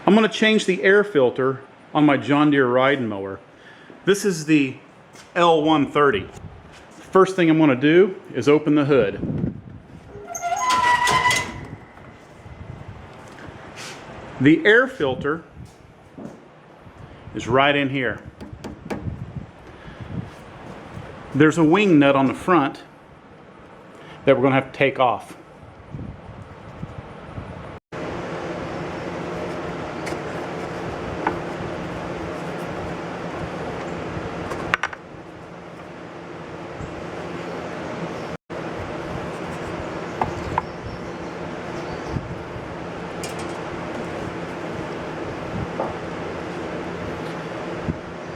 I'm going to change the air filter on my John Deere riding mower. This is the L130. First thing I'm going to do is open the hood. The air filter is right in here. There's a wing nut on the front that we're going to have to take off.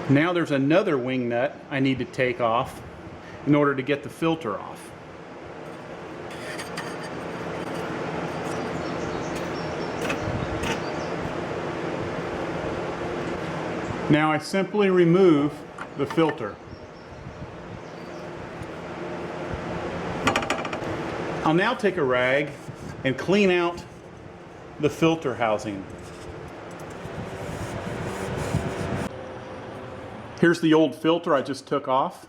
Now there's another wing nut I need to take off in order to get the filter off. Now I simply remove the filter. I'll now take a rag and clean out the filter housing. Here's the old filter I just took off.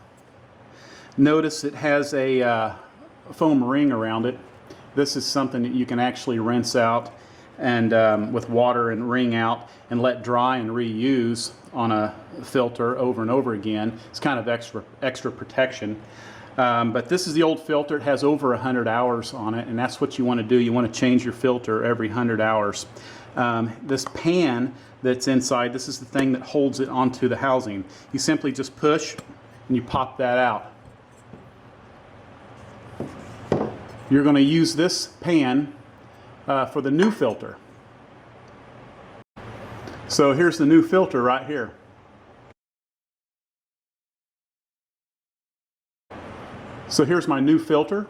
Notice it has a foam ring around it. This is something that you can actually rinse out and with water and wring out and let dry and reuse on a filter over and over again. It's kind of extra protection. But this is the old filter. It has over 100 hours on it, and that's what you want to do. You want to change your filter every 100 hours. This pan that's inside, this is the thing that holds it onto the housing. You simply just push and you pop that out. You're going to use this pan for the new filter. So here's the new filter right here. So here's my new filter.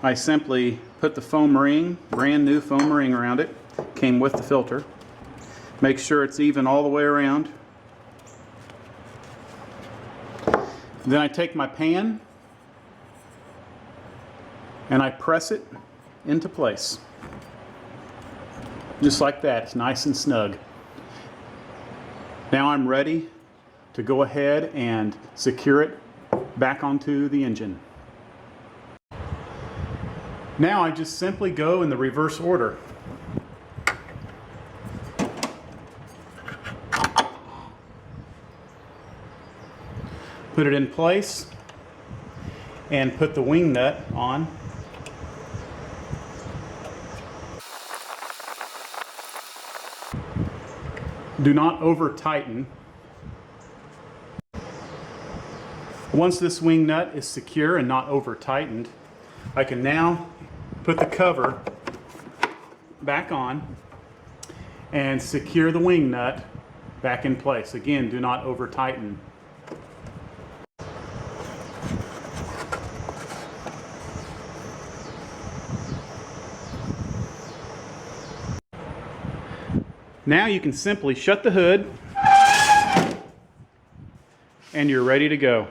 I simply put the foam ring, brand new foam ring around it. Came with the filter. Make sure it's even all the way around. Then I take my pan and I press it into place. Just like that. It's nice and snug. Now I'm ready to go ahead and secure it back onto the engine. Now I just simply go in the reverse order. Put it in place and put the wing nut on. Do not over tighten. Once this wing nut is secure and not over tightened, I can now put the cover back on and secure the wing nut back in place. Again, do not over tighten. Now you can simply shut the hood and you're ready to go.